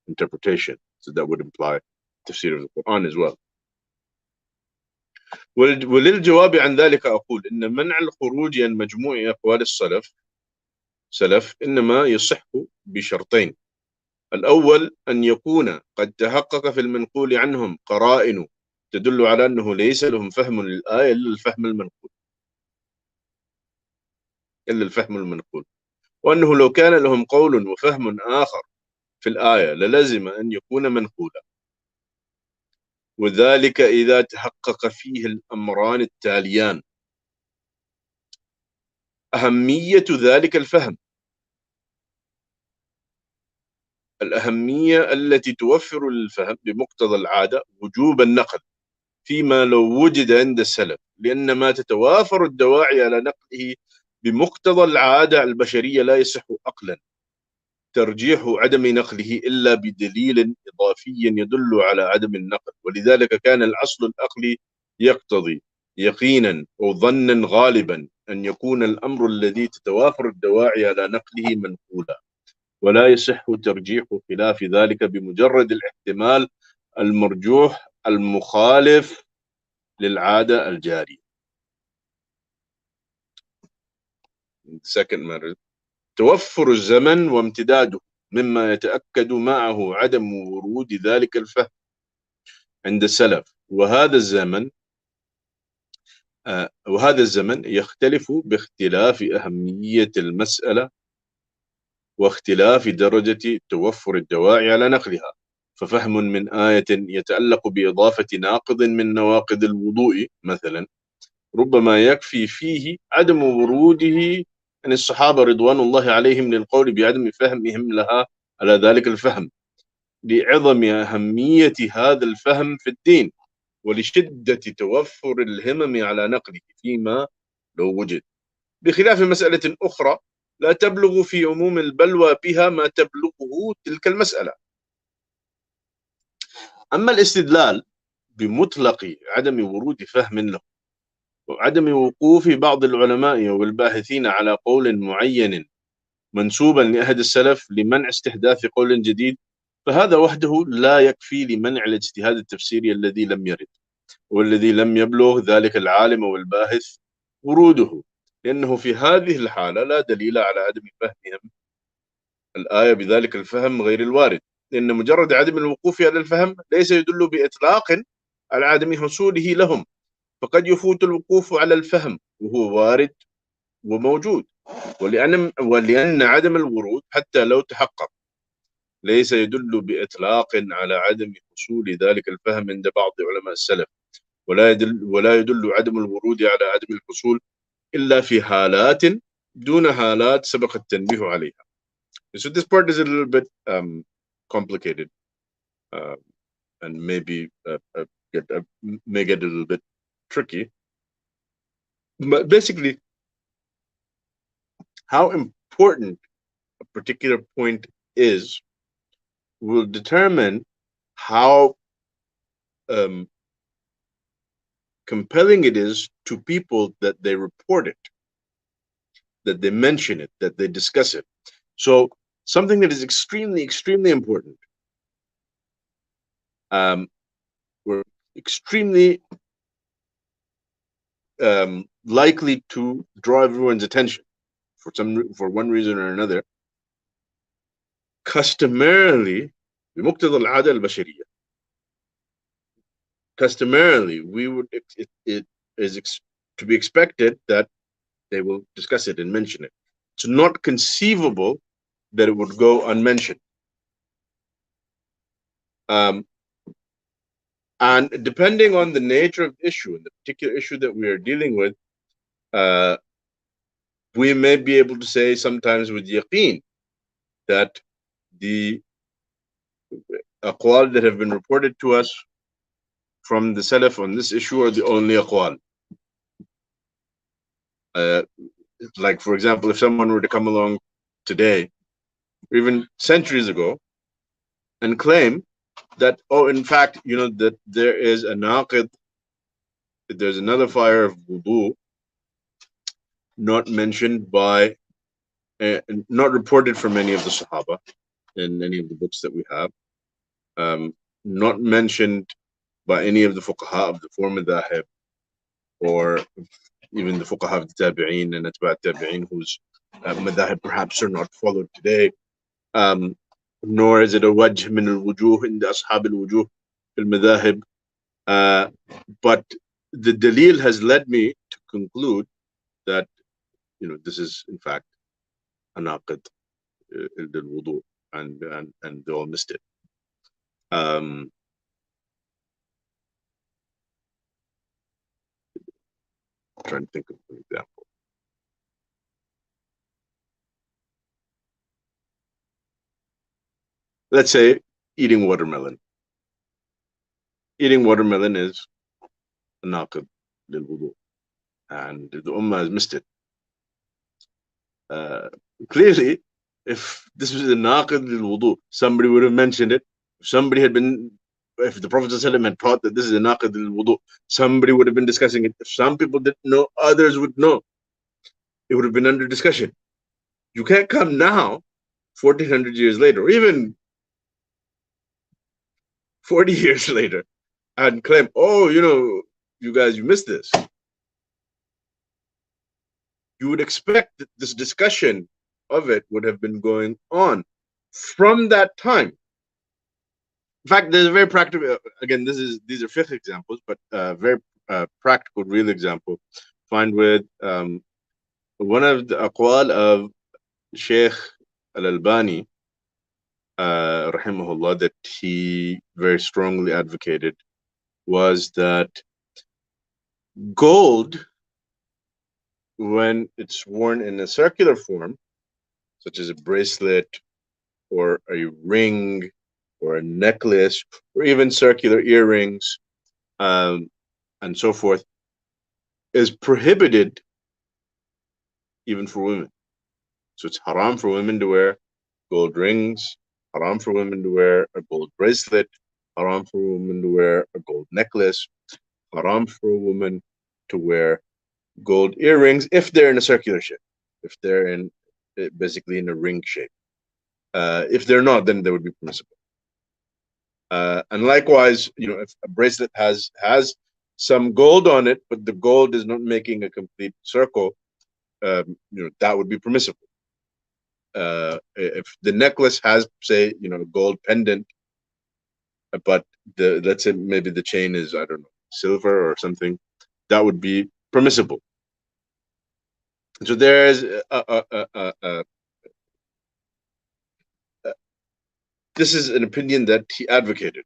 interpretation. So that would imply tafsir of the Quran as well. وللجواب عن ذلك أقول إن منع الخروج عن مجموع أقوال السلف إنما يصح بشرطين: الأول أن يكون قد تحقق في المنقول عنهم قرائن تدل على أنه ليس لهم فهم للآية إلا الفهم المنقول، وأنه لو كان لهم قول وفهم آخر في الآية للزم أن يكون منقولا، وذلك إذا تحقق فيه الأمران التاليان: أهمية ذلك الفهم، الأهمية التي توفر للفهم بمقتضى العادة وجوب النقل فيما لو وجد عند السلف، لأن ما تتوافر الدواعي على نقله بمقتضى العادة البشرية لا يصح عقلا ترجيح عدم نقله إلا بدليل إضافي يدل على عدم النقل، ولذلك كان الأصل العقلي يقتضي يقينا أو ظنا غالبا أن يكون الأمر الذي تتوافر الدواعي على نقله منقولا، ولا يصح ترجيح خلاف ذلك بمجرد الاحتمال المرجوح المخالف للعادة الجارية. Second matter: توفر الزمن وامتداده مما يتأكد معه عدم ورود ذلك الفهم عند السلف، وهذا الزمن يختلف باختلاف أهمية المسألة واختلاف درجة توفر الدواعي على نقلها. ففهم من آية يتعلق بإضافة ناقض من نواقض الوضوء مثلا ربما يكفي فيه عدم وروده عن الصحابة رضوان الله عليهم للقول بعدم فهمهم لها على ذلك الفهم، لعظم أهمية هذا الفهم في الدين ولشدة توفر الهمم على نقله فيما لو وجد، بخلاف مسألة أخرى لا تبلغ في عموم البلوى بها ما تبلغه تلك المسألة. أما الاستدلال بمطلق عدم ورود فهم له وعدم وقوف بعض العلماء والباحثين على قول معين منسوبا لأحد السلف لمنع استحداث قول جديد، فهذا وحده لا يكفي لمنع الاجتهاد التفسيري الذي لم يرد والذي لم يبلغ ذلك العالم والباحث وروده، لأنه في هذه الحالة لا دليل على عدم فهمهم الآية بذلك الفهم غير الوارد، لأن مجرد عدم الوقوف على الفهم ليس يدل بإطلاق على عدم حصوله لهم، فقد يفوت الوقوف على الفهم وهو وارد وموجود، ولأن عدم الورود حتى لو تحقق ليس يدل بإطلاق على عدم حصول ذلك الفهم عند بعض علماء السلف، ولا يدل عدم الورود على عدم الحصول إلا في حالات دون حالات سبق التنبيه عليها. So this part is a little bit complicated and maybe may get a little bit tricky. But basically, how important a particular point is will determine how compelling it is to people that they report it, that they mention it, that they discuss it. So something that is extremely, extremely important, we're extremely likely to draw everyone's attention for one reason or another. Customarily, بمقتضى العادة البشرية, customarily it is to be expected that they will discuss it and mention it. It's not conceivable that it would go unmentioned. And depending on the nature of the issue and the particular issue that we are dealing with, we may be able to say sometimes with yaqeen that the aqwal that have been reported to us from the Salaf on this issue are the only aqwal. Like, for example, if someone were to come along today, or even centuries ago, and claim that, oh, in fact, that there is a naqid, there's a nullifier of wudu not mentioned by, not reported from any of the Sahaba in any of the books that we have, not mentioned by any of the fuqaha of the four madhahib, or even the fuqaha of the tabi'een and atba' tabi'een whose madhahib perhaps are not followed today, nor is it a wajh min al-wujuh in the ashab al-wujuh fil madhahib, but the dalil has led me to conclude that this is in fact a naqid al-wudu, and they all missed it. Trying to think of an example. Let's say eating watermelon. Eating watermelon is a naqid lil wudu, and the ummah has missed it. Clearly, if this was a naqid lil wudu, somebody would have mentioned it. If the Prophet ﷺ had taught that this is a naqid lil wudu, somebody would have been discussing it. If some people didn't know, others would know. It would have been under discussion. You can't come now, 1400 years later, or even 40 years later, and claim, oh, you guys, you missed this. You would expect that this discussion of it would have been going on from that time. In fact, there's a very practical, again, these are fiqh examples, but very practical, real example. Find with one of the aqwal of Sheikh Al-Albani, rahimahullah, that he very strongly advocated was that gold, when it's worn in a circular form, such as a bracelet or a ring or a necklace, or even circular earrings, and so forth, is prohibited even for women. So it's haram for women to wear gold rings, haram for women to wear a gold bracelet, haram for women to wear a gold necklace, haram for a woman to wear gold earrings if they're in a circular shape, if they're in basically in a ring shape. If they're not, then they would be permissible. And likewise, if a bracelet has some gold on it, but the gold is not making a complete circle, that would be permissible. If the necklace has, say, a gold pendant, but let's say maybe the chain is, I don't know, silver or something, that would be permissible. So there's this is an opinion that he advocated,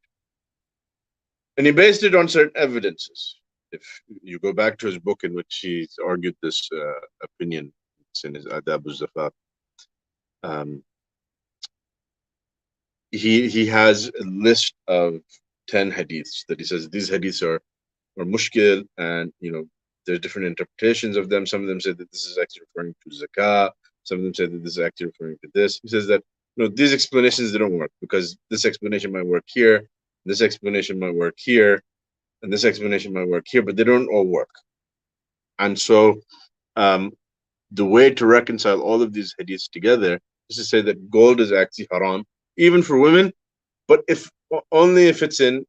and he based it on certain evidences. If you go back to his book in which he argued this opinion, it's in his Adab al-Zafaf. He has a list of 10 hadiths that he says these hadiths are mushkil, and there's different interpretations of them. Some of them say that this is actually referring to zakah. Some of them say that this is actually referring to this. He says that these explanations, they don't work, because this explanation might work here, this explanation might work here, and this explanation might work here, but they don't all work. And so the way to reconcile all of these hadiths together is to say that gold is actually haram, even for women, but only if it's in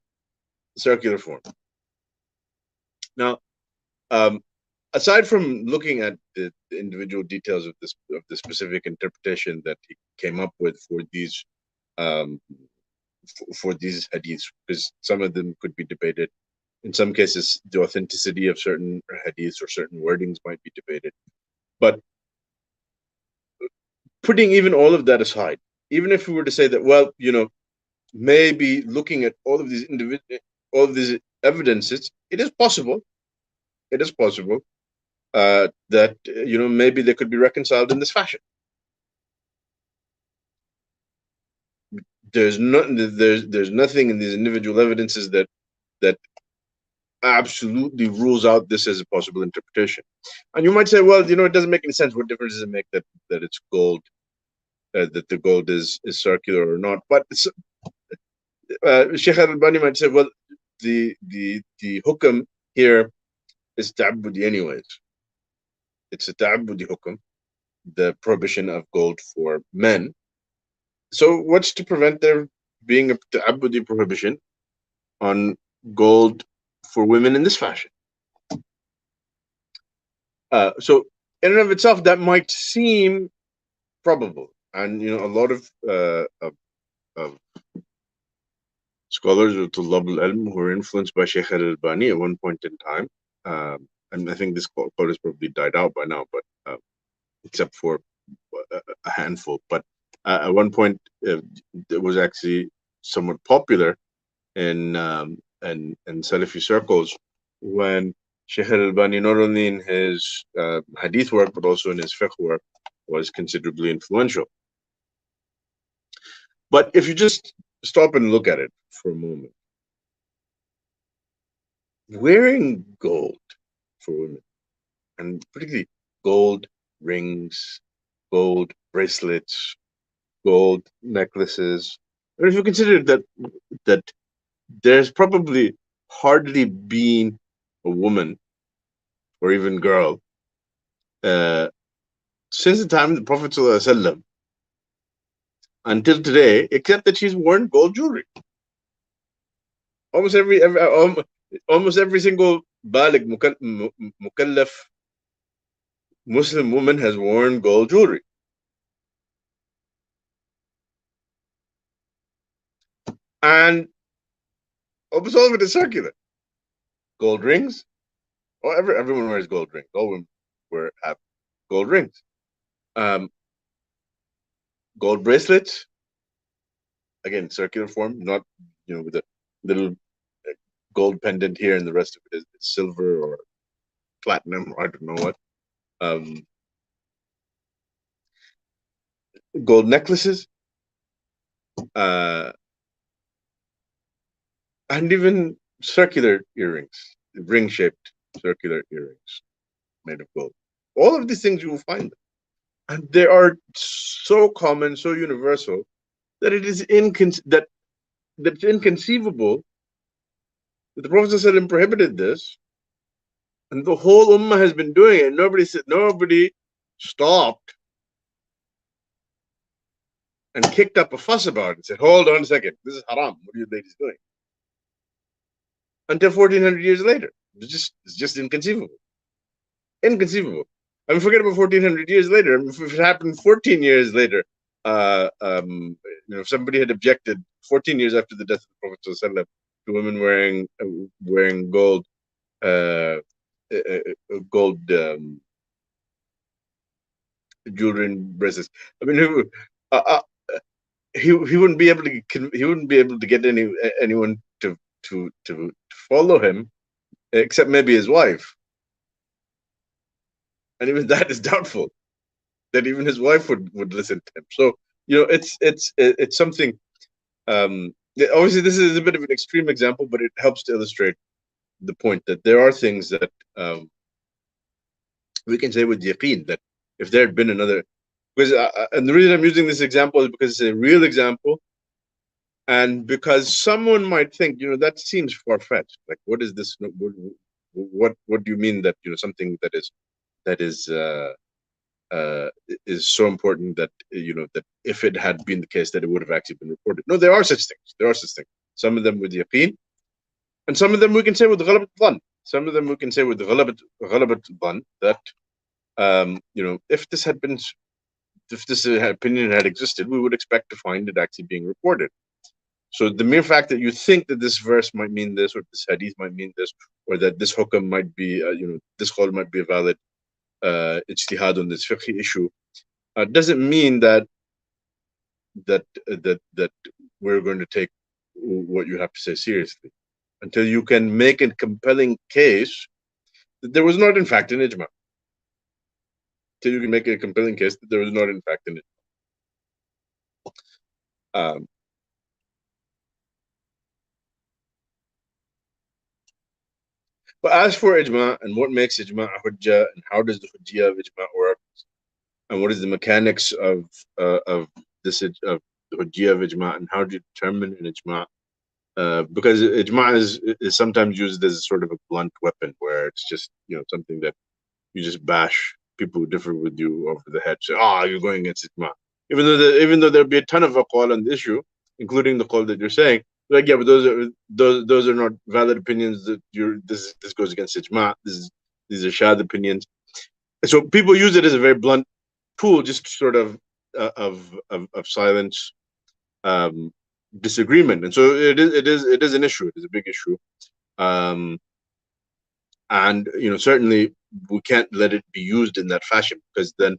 circular form. Now, aside from looking at the individual details of the specific interpretation that he came up with for these hadiths, because some of them could be debated. In some cases, the authenticity of certain hadiths or certain wordings might be debated. But putting even all of that aside, even if we were to say that, well, maybe looking at all of these evidences, it is possible that maybe they could be reconciled in this fashion. There's nothing in these individual evidences that absolutely rules out this as a possible interpretation. And you might say, well, it doesn't make any sense. What difference does it make that it's gold, that the gold is circular or not? But Sheikh Al Albani might say, well, the hukam here is ta'abbudi anyways. It's a ta'abbudi hukam, the prohibition of gold for men. So what's to prevent there being a ta'abbudi prohibition on gold for women in this fashion? So in and of itself, that might seem probable, and a lot of scholars of Tullab al-Ilm who were influenced by Sheikh al-Albani at one point in time, and I think this quote has probably died out by now, but except for a handful. But at one point, it was actually somewhat popular in Salafi circles when Sheikh al-Albani, not only in his hadith work but also in his fiqh work, was considerably influential. But if you just stop and look at it for a moment, wearing gold for women, and particularly gold rings, gold bracelets, gold necklaces, and if you consider that there's probably hardly been a woman or even girl since the time of the Prophet ﷺ until today, except that she's worn gold jewelry. Almost every single balig mukallaf Muslim woman has worn gold jewelry. And almost all of it is circular. Gold rings. Oh, everyone wears gold rings. All women have gold rings. Gold bracelets. Again, circular form, not with a little gold pendant here, and the rest of it is silver or platinum, or I don't know what. Gold necklaces. and even circular earrings, ring-shaped circular earrings made of gold. All of these things you will find them. And they are so common, so universal that it is that's inconceivable that the Prophet ﷺ prohibited this, and the whole ummah has been doing it. Nobody stopped and kicked up a fuss about it and said, "Hold on a second, this is haram. What are you ladies doing?" Until 1400 years later, it's just inconceivable. Inconceivable. I mean, forget about 1400 years later. I mean, if it happened 14 years later, if somebody had objected 14 years after the death of the Prophet ﷺ to women wearing gold, gold jewelry and bracelets. I mean, he wouldn't be able to get anyone to follow him, except maybe his wife, and even that is doubtful. That even his wife would listen to him. So it's something. Obviously, this is a bit of an extreme example, but it helps to illustrate the point that there are things that we can say with yaqeen that if there had been another, because and the reason I'm using this example is because it's a real example, and because someone might think, that seems far-fetched. Like, what is this? What do you mean that something that is so important that that if it had been the case that it would have actually been reported? No, there are such things. Some of them with yaqeen, and some of them we can say with ghalabat dhann. Some of them we can say with ghalabat dhann that if this opinion had existed, we would expect to find it actually being reported. So the mere fact that you think that this verse might mean this, or this hadith might mean this, or that this hukam might be, this qawl might be a valid ijtihad on this fiqhi issue, doesn't mean that we're going to take what you have to say seriously until you can make a compelling case that there was not, in fact, an ijma. Till you can make a compelling case that there was not, in fact, an ijma. But as for ijma and what makes ijma a hujjah and how does the hujjah of ijma work and what is the mechanics of this of the hujjah of ijma and how do you determine an ijma? Because ijma is sometimes used as sort of a blunt weapon where it's just something that you just bash people who differ with you over the head. Say, you're going against ijma, even though there'll be a ton of aqwal on the issue, including the qawl that you're saying. Like, yeah, but those are not valid opinions. That this goes against ijma. These are shad opinions. So people use it as a very blunt tool, just sort of silence disagreement. And so it is an issue. It is a big issue. And certainly we can't let it be used in that fashion, because then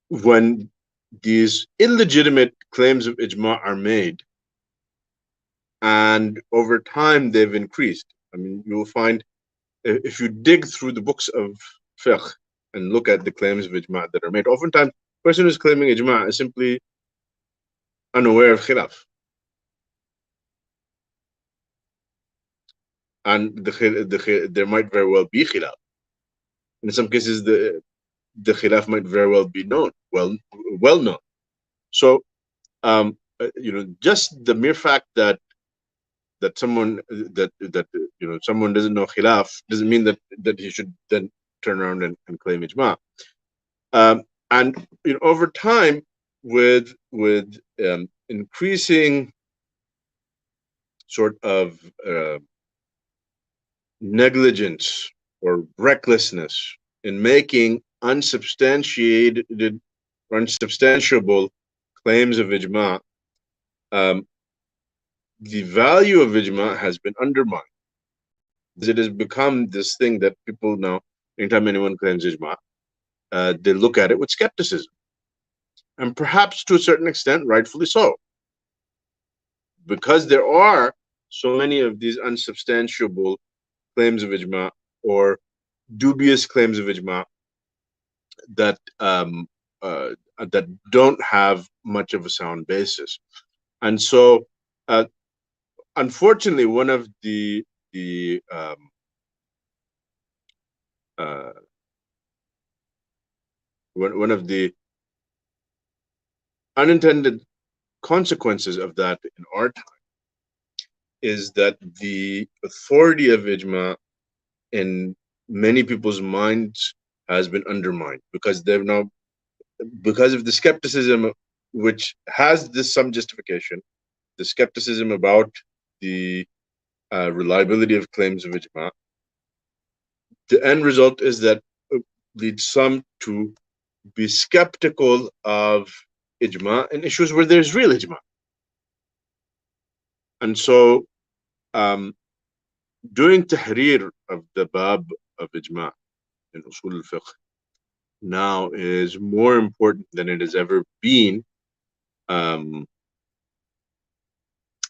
when these illegitimate claims of ijma are made and over time they've increased. I mean, you'll find if you dig through the books of fiqh and look at the claims of ijma that are made, oftentimes the person who's claiming ijma is simply unaware of khilaf. And there might very well be khilaf. In some cases, the khilaf might very well be well known. So, just the mere fact that someone someone doesn't know khilaf doesn't mean that he should then turn around and claim ijma. And over time, with increasing sort of negligence or recklessness in making unsubstantiated or unsubstantiable claims of ijma, the value of ijma has been undermined. It has become this thing that people now, anytime anyone claims ijma, they look at it with skepticism. And perhaps to a certain extent, rightfully so. Because there are so many of these unsubstantiable claims of ijma or dubious claims of ijma that that don't have much of a sound basis. And so unfortunately, one of the one of the unintended consequences of that in our time is that the authority of ijma in many people's minds has been undermined because they've now, because of the skepticism, which has this some justification, the skepticism about the reliability of claims of ijma. The end result is that leads some to be skeptical of ijma in issues where there's real ijma. And so doing tahrir of the bab of ijma in usul al-fiqh now is more important than it has ever been.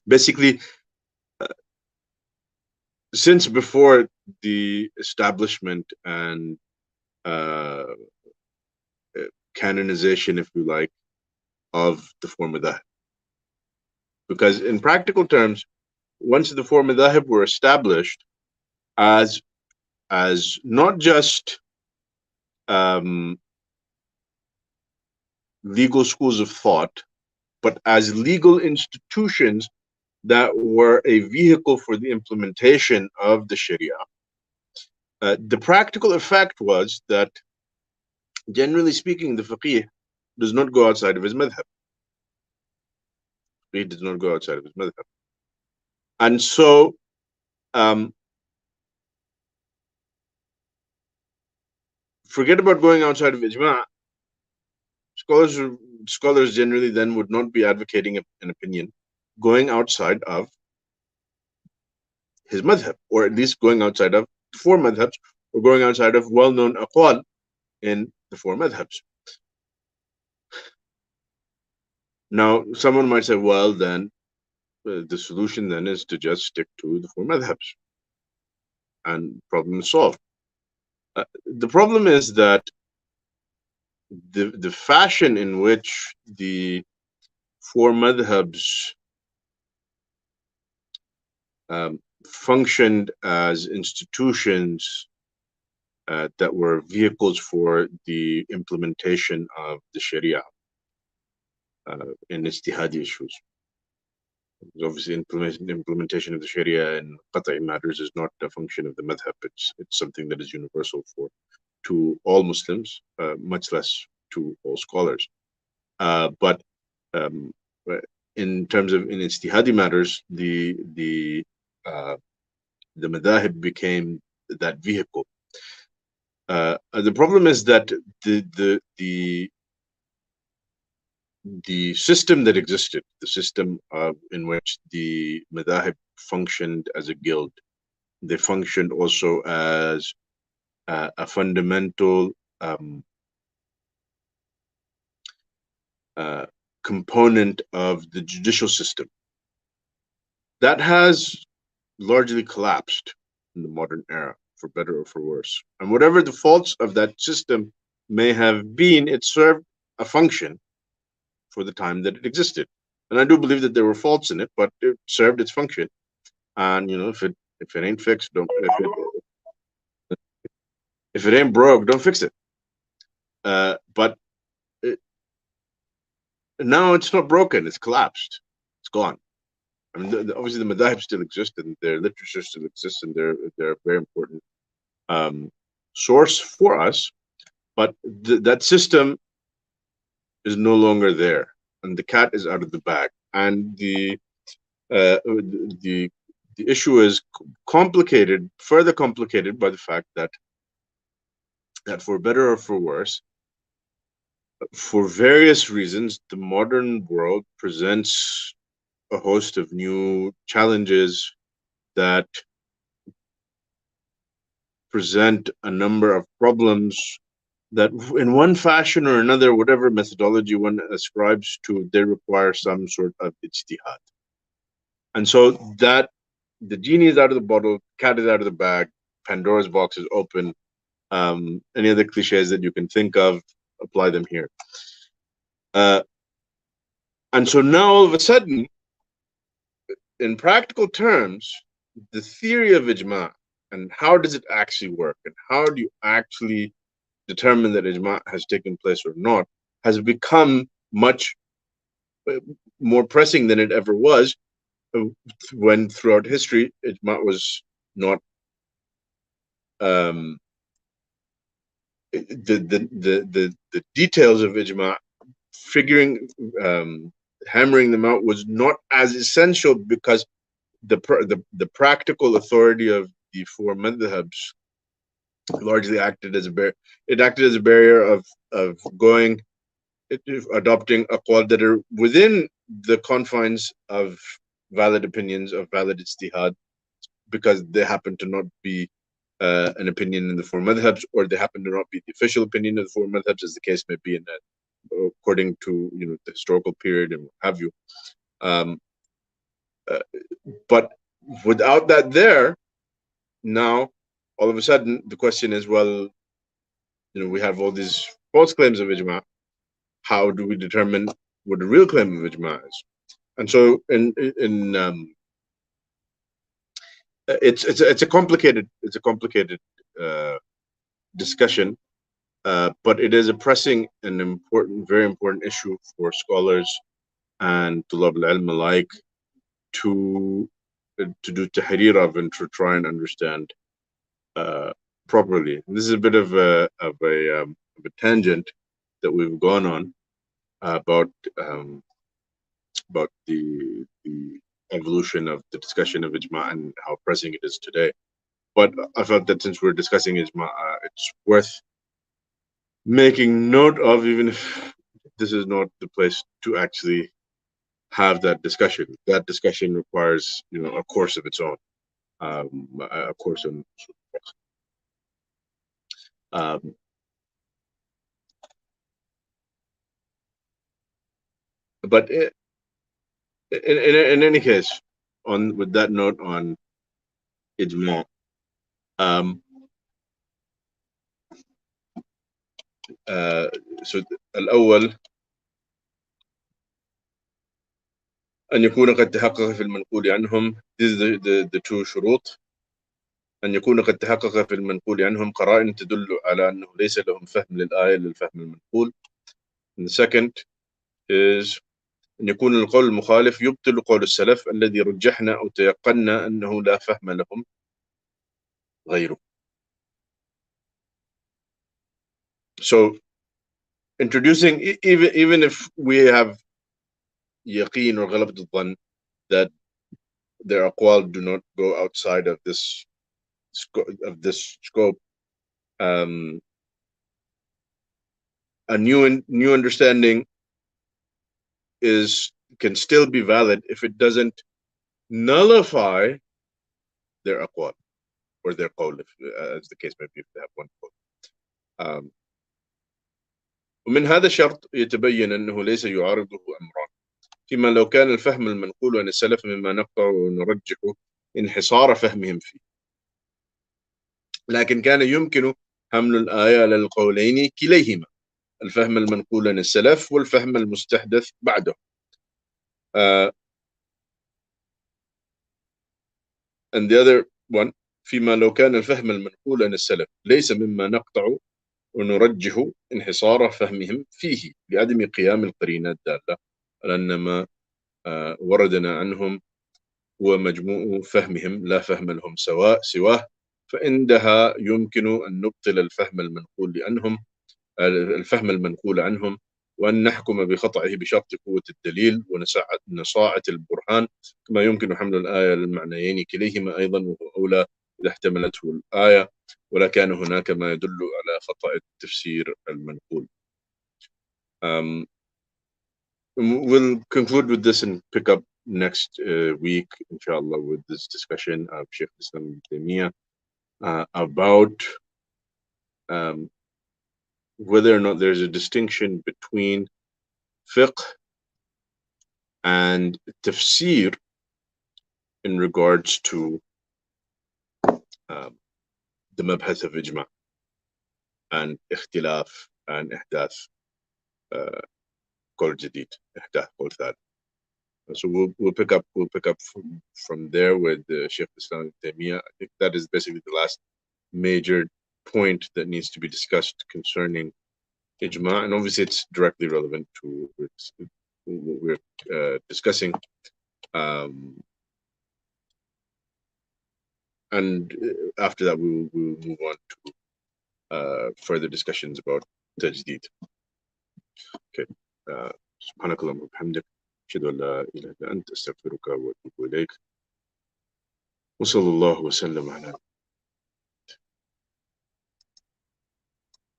Basically, since before the establishment and canonization, if you like, of the four madhahib. Because in practical terms, once the four madhahib were established as not just legal schools of thought, but as legal institutions that were a vehicle for the implementation of the Sharia, the practical effect was that, generally speaking, the faqih does not go outside of his madhab. He does not go outside of his madhab. And so, forget about going outside of ijma. Scholars generally then would not be advocating an opinion going outside of his madhab, or at least going outside of the four madhabs, or going outside of well-known aqwal in the four madhabs. Now, someone might say, well, then the solution then is to just stick to the four madhabs, and problem is solved. The problem is that the fashion in which the four madhabs functioned as institutions that were vehicles for the implementation of the Sharia in ijtihadi issues. Obviously, implementation of the Sharia in qat'i matters is not a function of the madhab. It's something that is universal to all Muslims, much less to all scholars. But in terms of in ijtihadi matters, the madhahib became that vehicle. The problem is that the system that existed, the system in which the madhahib functioned as a guild, they functioned also as a fundamental component of the judicial system. That has largely collapsed in the modern era, for better or for worse. And whatever the faults of that system may have been, it served a function for the time that it existed. And I do believe that there were faults in it, but it served its function. And if it ain't fixed, don't. If it ain't broke, don't fix it. But now it's not broken; it's collapsed. It's gone. I mean, obviously the madhahib still exist, and their literature still exists, and they're a very important source for us. But that system is no longer there, and the cat is out of the bag. And the issue is complicated, further complicated by the fact that for better or for worse, for various reasons, the modern world presents a host of new challenges that present a number of problems that, in one fashion or another, whatever methodology one ascribes to, they require some sort of ijtihad. And so that the genie is out of the bottle, cat is out of the bag, Pandora's box is open. Any other cliches that you can think of, apply them here. And so now all of a sudden, in practical terms, the theory of ijma and how does it actually work and how do you actually determine that ijma has taken place or not has become much more pressing than it ever was when throughout history ijma was not um, the details of ijma, figuring hammering them out was not as essential because the practical authority of the four madhabs largely acted as a barrier of going adopting aqwal that are within the confines of valid opinions of valid ijtihad because they happen to not be an opinion in the four madhabs, or they happen to not be the official opinion of the four madhabs, as the case may be in that, according to the historical period and what have you. Um, but without that there, now all of a sudden the question is, well, we have all these false claims of ijma. How do we determine what the real claim of ijma is? And so, it's a complicated discussion, but it is a pressing and important, very important issue for scholars and tulab al-ilm alike to do tahrir of and to try and understand properly. This is a bit of a tangent that we've gone on about the evolution of the discussion of ijma and how pressing it is today. But I felt that since we're discussing ijma, it's worth making note of, even if this is not the place to actually have that discussion. That discussion requires, a course of its own, a course on. Um, but in any case, with that note on ijma, so الأول أن يكون قد تحقق في المنقول عنهم. This is the two شروط. أن يكون قد تحقق في المنقول عنهم قرائن تدل على أنه ليس لهم فهم للآية للفهم المنقول. And the second is أن يكون القول المخالف يبطل قول السلف الذي رجحنا أو تيقنا أنه لا فهم لهم غيره. So introducing, even if we have yaqeen or غلبة الظن that their aqwal do not go outside of this scope, a new understanding can still be valid if it doesn't nullify their aqwal or their qawl, as the case may be, if they have one qawl. ومن هذا الشرط يتبين أنه ليس يعارضه أمران، فيما لو كان الفهم المنقول عن السلف مما نقطع ونرجح انحصار فهمهم فيه، لكن كان يمكن حمل الآية على القولين كليهما، الفهم المنقول عن السلف والفهم المستحدث بعده. And the other one, فيما لو كان الفهم المنقول عن السلف ليس مما نقطع ونرجح انحصار فهمهم فيه لعدم قيام القرينات الدالة على أن ما وردنا عنهم هو مجموع فهمهم لا فهم لهم سواه، فعندها يمكن أن نبطل الفهم المنقول عنهم وأن نحكم بخطئه بشرط قوة الدليل ونصاعة البرهان، كما يمكن حمل الآية للمعنيين كليهما أيضا، وهو أولى إذا احتملته الآية ولا كان هناك ما يدل على خطأ التفسير المنقول. We'll conclude with this and pick up next week, inshallah, with this discussion of Shaykh Islam Ibn Taymiyyah about whether or not there's a distinction between fiqh and tafsir in regards to the mabhath of ijma and ikhtilaf and ihdath قول جديد، ihdath قول ثالث. So we'll pick up from there with Sheikh Islam Ibn Taymiyyah. I think that is basically the last major point that needs to be discussed concerning ijma, and obviously it's directly relevant to what we're discussing. And after that, we'll move on to further discussions about tajdeed. Okay. سبحانك اللهم وبحمدك أشهد أن لا إله إلا أنت أستغفرك وأتوب إليك وصلى الله وسلم على